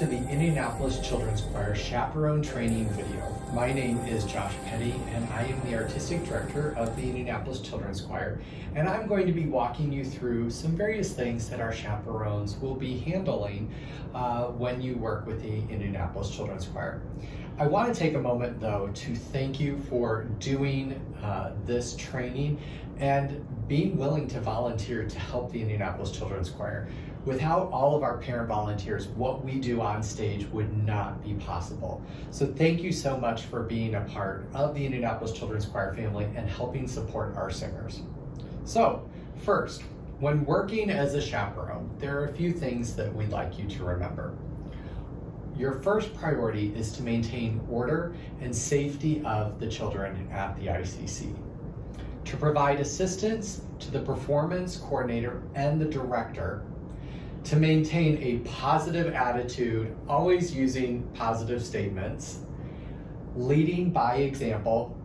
to the Indianapolis Children's Choir Chaperone Training video. My name is Josh Petty and I am the Artistic Director of the Indianapolis Children's Choir, and I'm going to be walking you through some various things that our chaperones will be handling when you work with the Indianapolis Children's Choir. I want to take a moment though to thank you for doing this training and being willing to volunteer to help the Indianapolis Children's Choir. Without all of our parent volunteers, what we do on stage would not be possible. So thank you so much for being a part of the Indianapolis Children's Choir family and helping support our singers. So first, when working as a chaperone, there are a few things that we'd like you to remember. Your first priority is to maintain order and safety of the children at the ICC. To provide assistance to the performance coordinator and the director, to maintain a positive attitude, always using positive statements, leading by example,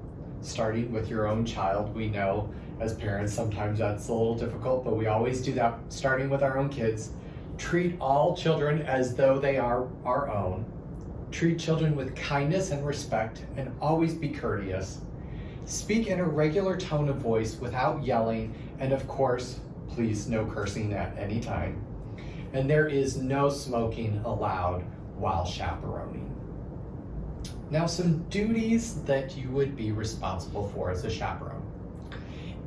starting with your own child. We know as parents sometimes that's a little difficult, but we always do that starting with our own kids. Treat all children as though they are our own. Treat children with kindness and respect, and always be courteous. Speak in a regular tone of voice without yelling, and of course, please no cursing at any time. And there is no smoking allowed while chaperoning. Now, some duties that you would be responsible for as a chaperone.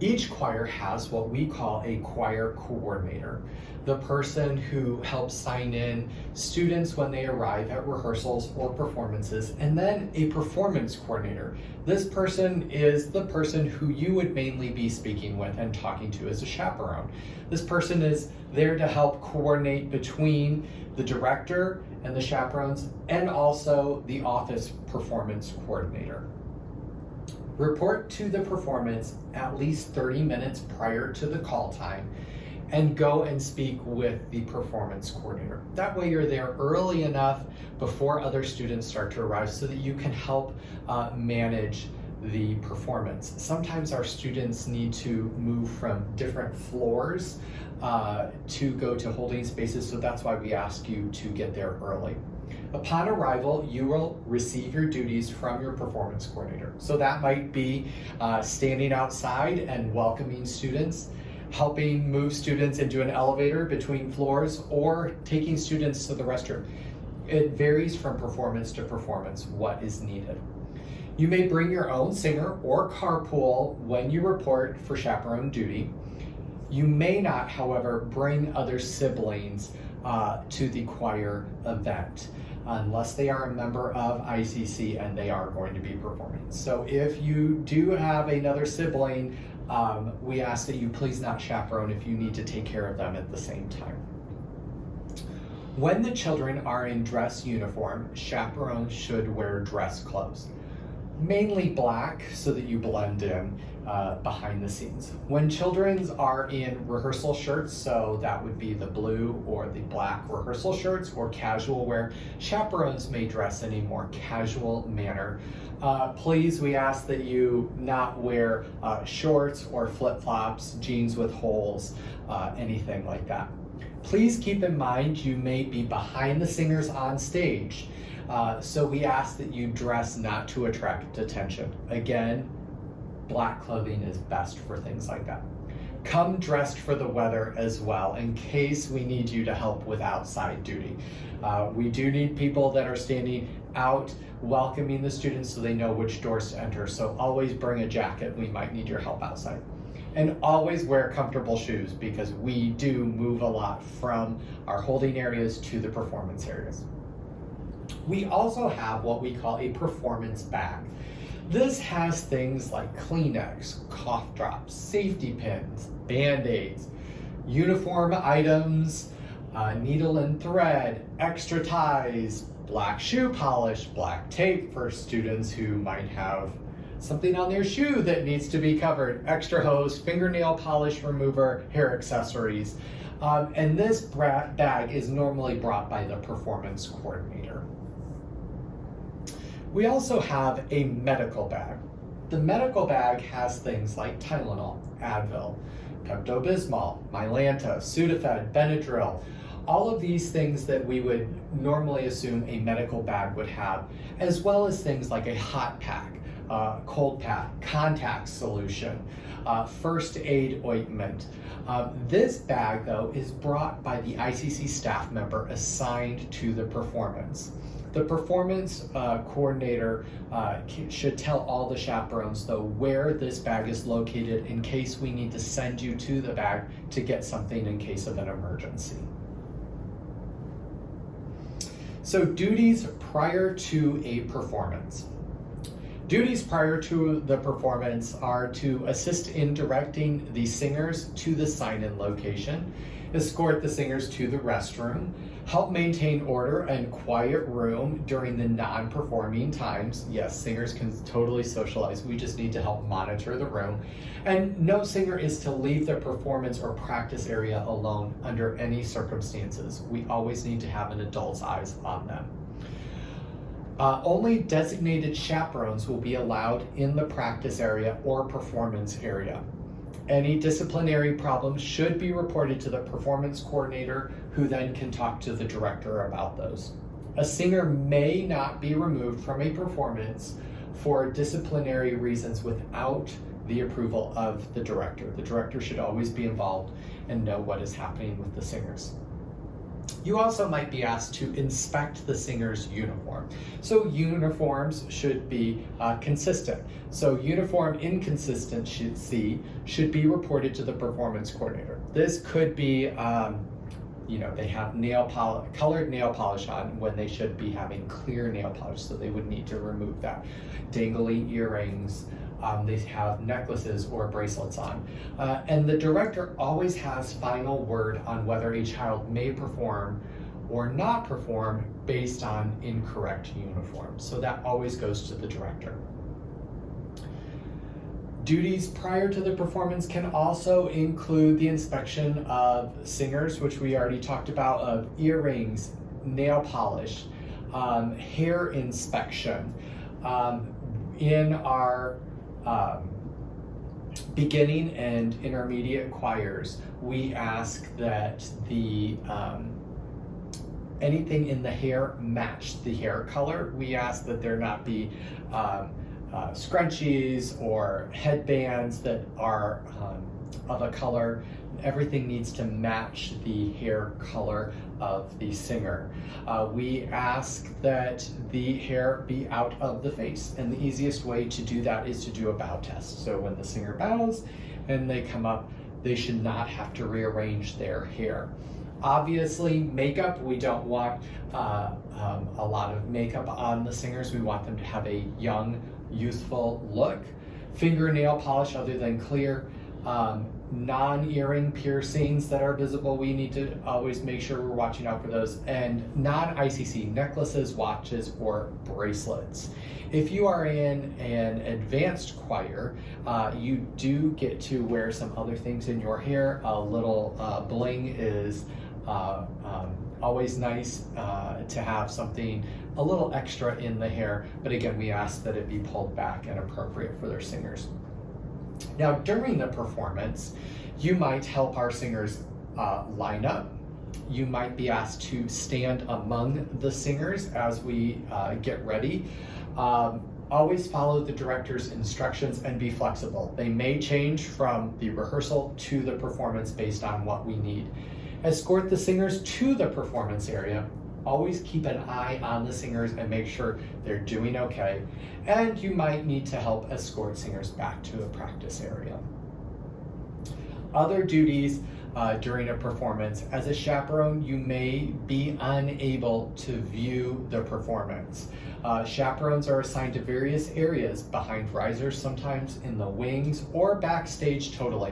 Each choir has what we call a choir coordinator, the person who helps sign in students when they arrive at rehearsals or performances, and then a performance coordinator. This person is the person who you would mainly be speaking with and talking to as a chaperone. This person is there to help coordinate between the director and the chaperones, and also the office performance coordinator. Report to the performance at least 30 minutes prior to the call time and go and speak with the performance coordinator. That way you're there early enough before other students start to arrive so that you can help manage the performance. Sometimes our students need to move from different floors to go to holding spaces, so that's why we ask you to get there early. Upon arrival, you will receive your duties from your performance coordinator. So that might be standing outside and welcoming students, helping move students into an elevator between floors, or taking students to the restroom. It varies from performance to performance what is needed. You may bring your own singer or carpool when you report for chaperone duty. You may not, however, bring other siblings to the choir event unless they are a member of ICC and they are going to be performing. So if you do have another sibling, we ask that you please not chaperone if you need to take care of them at the same time. When the children are in dress uniform, chaperones should wear dress clothes, mainly black so that you blend in behind the scenes. When children are in rehearsal shirts, so that would be the blue or the black rehearsal shirts or casual wear, chaperones may dress in a more casual manner. Please, we ask that you not wear shorts or flip-flops, jeans with holes, anything like that. Please keep in mind you may be behind the singers on stage. So we ask that you dress not to attract attention. Again, black clothing is best for things like that. Come dressed for the weather as well, in case we need you to help with outside duty. We do need people that are standing out welcoming the students so they know which doors to enter. So always bring a jacket, we might need your help outside. And always wear comfortable shoes because we do move a lot from our holding areas to the performance areas. We also have what we call a performance bag. This has things like Kleenex, cough drops, safety pins, Band-Aids, uniform items, needle and thread, extra ties, black shoe polish, black tape for students who might have something on their shoe that needs to be covered, extra hose, fingernail polish remover, hair accessories. And this bag is normally brought by the performance coordinator. We also have a medical bag. The medical bag has things like Tylenol, Advil, Pepto-Bismol, Mylanta, Sudafed, Benadryl, All of these things that we would normally assume a medical bag would have, as well as things like a hot pack, cold pack, contact solution, first aid ointment. This bag, though, is brought by the ICC staff member assigned to the performance. The performance coordinator should tell all the chaperones, though, where this bag is located in case we need to send you to the bag to get something in case of an emergency. So, duties prior to a performance. Duties prior to the performance are to assist in directing the singers to the sign-in location, escort the singers to the restroom, help maintain order and quiet room during the non-performing times. Yes, singers can totally socialize. We just need to help monitor the room. And no singer is to leave the performance or practice area alone under any circumstances. We always need to have an adult's eyes on them. Only designated chaperones will be allowed in the practice area or performance area. Any disciplinary problems should be reported to the performance coordinator, who then can talk to the director about those. A singer may not be removed from a performance for disciplinary reasons without the approval of the director. The director should always be involved and know what is happening with the singers. You also might be asked to inspect the singer's uniform. So uniforms should be consistent. So uniform inconsistency should be reported to the performance coordinator. This could be, they have colored nail polish on when they should be having clear nail polish, so they would need to remove that. Dangly earrings, they have necklaces or bracelets on. And the director always has final word on whether a child may perform or not perform based on incorrect uniform. So that always goes to the director. Duties prior to the performance can also include the inspection of singers, which we already talked about, of earrings, nail polish, hair inspection. In our beginning and intermediate choirs, we ask that the anything in the hair match the hair color. We ask that there not be scrunchies or headbands that are of a color. Everything needs to match the hair color of the singer. We ask that the hair be out of the face, and the easiest way to do that is to do a bow test. So when the singer bows and they come up, they should not have to rearrange their hair. Obviously, makeup, we don't want a lot of makeup on the singers. We want them to have a young, youthful look. Fingernail polish other than clear. Non-earring piercings that are visible, we need to always make sure we're watching out for those. And non-ICC necklaces, watches, or bracelets. If you are in an advanced choir, you do get to wear some other things in your hair. A little bling is always nice to have something a little extra in the hair, but again, we ask that it be pulled back and appropriate for their singers. Now, during the performance, you might help our singers line up. You might be asked to stand among the singers as we get ready. Always follow the director's instructions and be flexible. They may change from the rehearsal to the performance based on what we need. Escort the singers to the performance area. Always keep an eye on the singers and make sure they're doing okay. And you might need to help escort singers back to a practice area. Other duties during a performance. As a chaperone, you may be unable to view the performance. Chaperones are assigned to various areas, behind risers, sometimes in the wings, or backstage totally.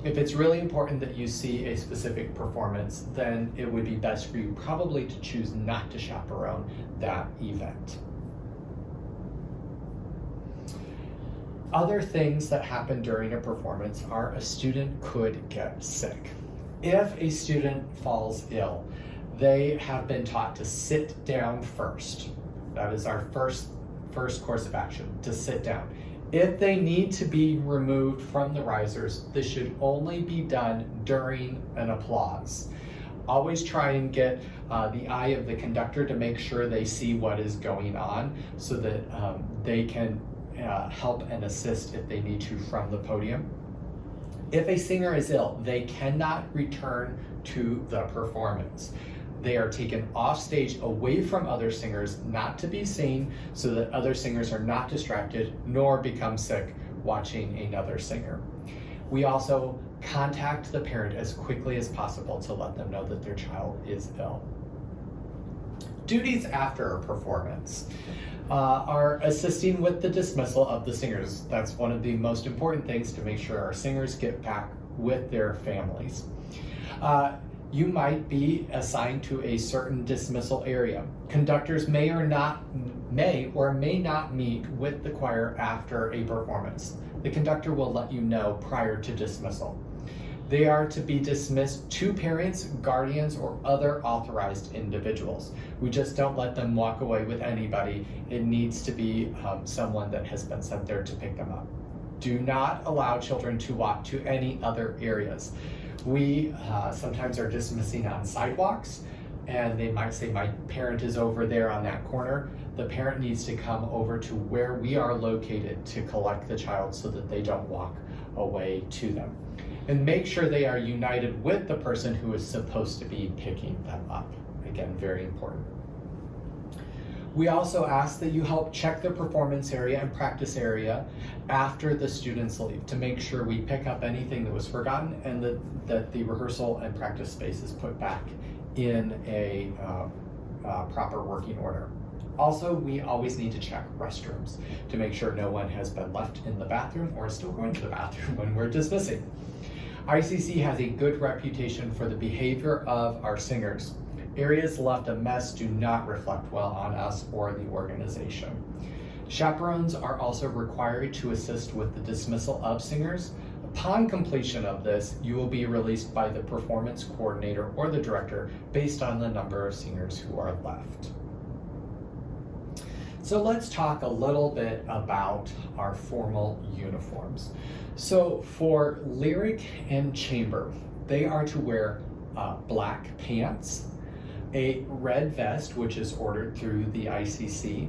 If it's really important that you see a specific performance, then it would be best for you probably to choose not to chaperone that event. Other things that happen during a performance are a student could get sick. If a student falls ill, they have been taught to sit down first. That is our first course of action, to sit down. If they need to be removed from the risers, this should only be done during an applause. Always try and get the eye of the conductor to make sure they see what is going on so that they can help and assist if they need to from the podium. If a singer is ill, they cannot return to the performance. They are taken off stage away from other singers, not to be seen, so that other singers are not distracted nor become sick watching another singer. We also contact the parent as quickly as possible to let them know that their child is ill. Duties after a performance are assisting with the dismissal of the singers. That's one of the most important things to make sure our singers get back with their families. You might be assigned to a certain dismissal area. Conductors may or may not meet with the choir after a performance. The conductor will let you know prior to dismissal. They are to be dismissed to parents, guardians, or other authorized individuals. We just don't let them walk away with anybody. It needs to be someone that has been sent there to pick them up. Do not allow children to walk to any other areas. We sometimes are dismissing on sidewalks, and they might say, my parent is over there on that corner. The parent needs to come over to where we are located to collect the child so that they don't walk away to them. And make sure they are united with the person who is supposed to be picking them up. Again, very important. We also ask that you help check the performance area and practice area after the students leave to make sure we pick up anything that was forgotten and that the rehearsal and practice space is put back in a proper working order. Also, we always need to check restrooms to make sure no one has been left in the bathroom or is still going to the bathroom when we're dismissing. ICC has a good reputation for the behavior of our singers. Areas left a mess do not reflect well on us or the organization. Chaperones are also required to assist with the dismissal of singers. Upon completion of this, you will be released by the performance coordinator or the director based on the number of singers who are left. So let's talk a little bit about our formal uniforms. So for lyric and chamber, they are to wear black pants, a red vest, which is ordered through the ICC,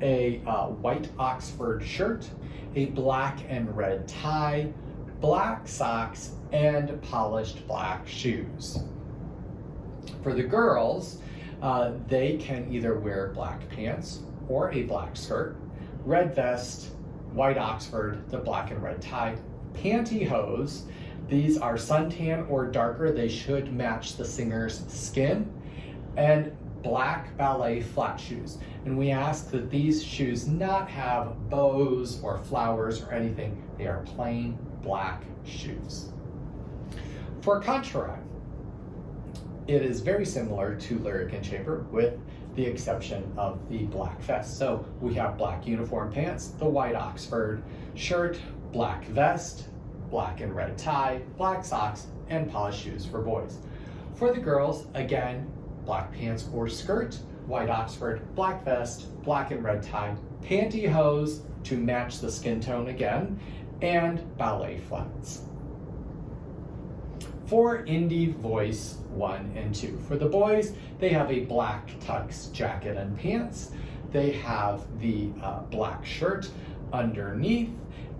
a white Oxford shirt, a black and red tie, black socks, and polished black shoes. For the girls, they can either wear black pants or a black skirt, red vest, white Oxford, the black and red tie, pantyhose. These are suntan or darker. They should match the singer's skin, and black ballet flat shoes. And we ask that these shoes not have bows or flowers or anything. They are plain black shoes. For contract, it is very similar to lyric and chamber with the exception of the black vest. So we have black uniform pants, the white Oxford shirt, black vest, black and red tie, black socks, and polished shoes for boys. For the girls, again, black pants or skirt, white Oxford, black vest, black and red tie, pantyhose to match the skin tone again, and ballet flats. For indie voice 1 and 2. For the boys, they have a black tux jacket and pants. They have the black shirt underneath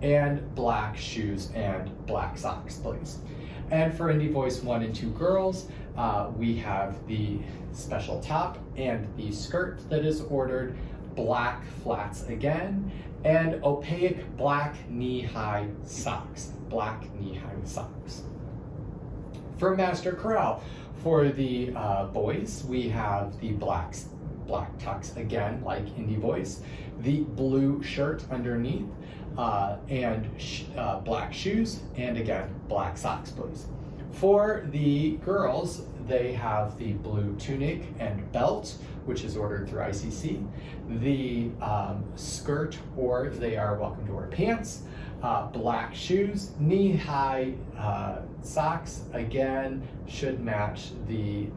and black shoes and black socks, please. And for indie voice 1 and 2 girls, we have the special top and the skirt that is ordered, black flats again, and opaque black knee-high socks, For master chorale, for the boys, we have the black tux again, like indie voice, the blue shirt underneath, and black shoes, and again, black socks, please. For the girls, they have the blue tunic and belt, which is ordered through ICC, the skirt, or they are welcome to wear pants, black shoes, knee-high socks, again, should match the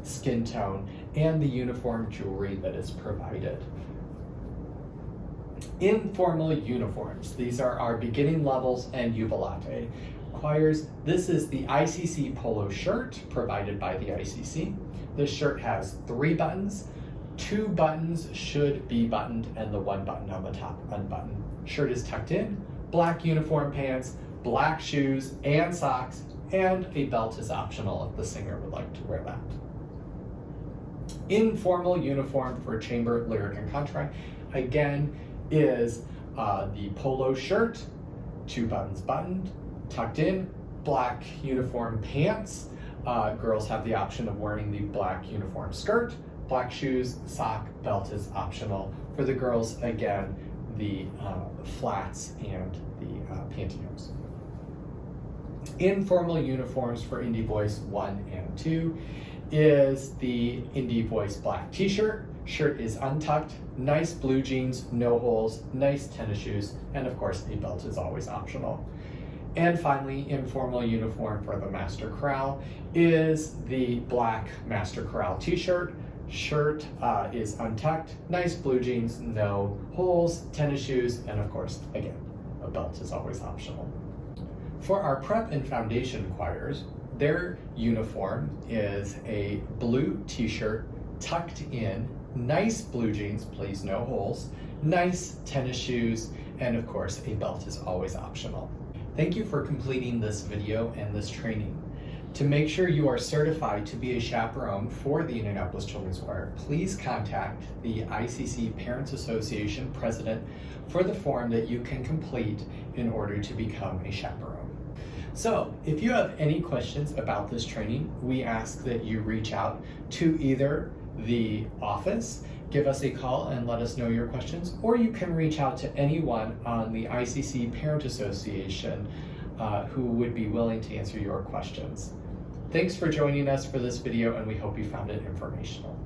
skin tone, and the uniform jewelry that is provided. Informal uniforms. These are our beginning levels and jubilate. choirs. This is the ICC polo shirt provided by the ICC. This shirt has 3 buttons. 2 buttons should be buttoned and the 1 button on the top unbuttoned. Shirt is tucked in, black uniform pants, black shoes and socks, and a belt is optional if the singer would like to wear that. Informal uniform for chamber, lyric, and contract, again, is the polo shirt, 2 buttons buttoned, tucked in, black uniform pants. Girls have the option of wearing the black uniform skirt, black shoes, sock, belt is optional. For the girls, again, the flats and the pantyhose. Informal uniforms for Indie Voice 1 and 2 is the Indie Voice black t-shirt. Shirt is untucked, nice blue jeans, no holes, nice tennis shoes, and of course a belt is always optional. And finally, informal uniform for the Master Chorale is the black Master Chorale t-shirt. Shirt is untucked, nice blue jeans, no holes, tennis shoes, and of course, again, a belt is always optional. For our prep and foundation choirs, their uniform is a blue t-shirt tucked in, nice blue jeans, please no holes, nice tennis shoes, and of course a belt is always optional. Thank you for completing this video and this training. To make sure you are certified to be a chaperone for the Indianapolis Children's Choir, please contact the ICC Parents Association president for the form that you can complete in order to become a chaperone. So, if you have any questions about this training, we ask that you reach out to either the office, give us a call and let us know your questions, or you can reach out to anyone on the ICC Parent Association who would be willing to answer your questions. Thanks for joining us for this video, and we hope you found it informational.